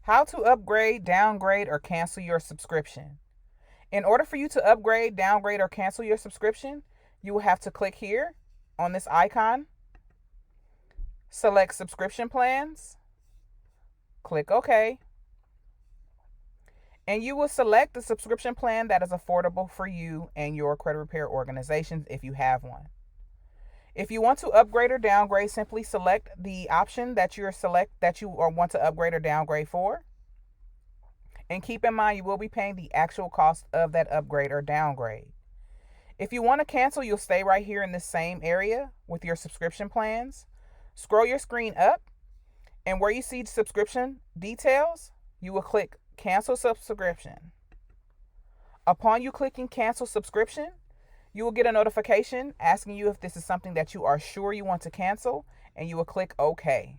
How to upgrade, downgrade, or cancel your subscription. In order for you to upgrade, downgrade, or cancel your subscription, you will have to click here on this icon, select subscription plans, click OK, and you will select the subscription plan that is affordable for you and your credit repair organizations if you have one. If you want to upgrade or downgrade, simply select the option that you want to upgrade or downgrade for. And keep in mind, you will be paying the actual cost of that upgrade or downgrade. If you want to cancel, you'll stay right here in this same area with your subscription plans. Scroll your screen up, and where you see subscription details, you will click Cancel Subscription. Upon you clicking Cancel Subscription, you will get a notification asking you if this is something that you are sure you want to cancel, and you will click OK.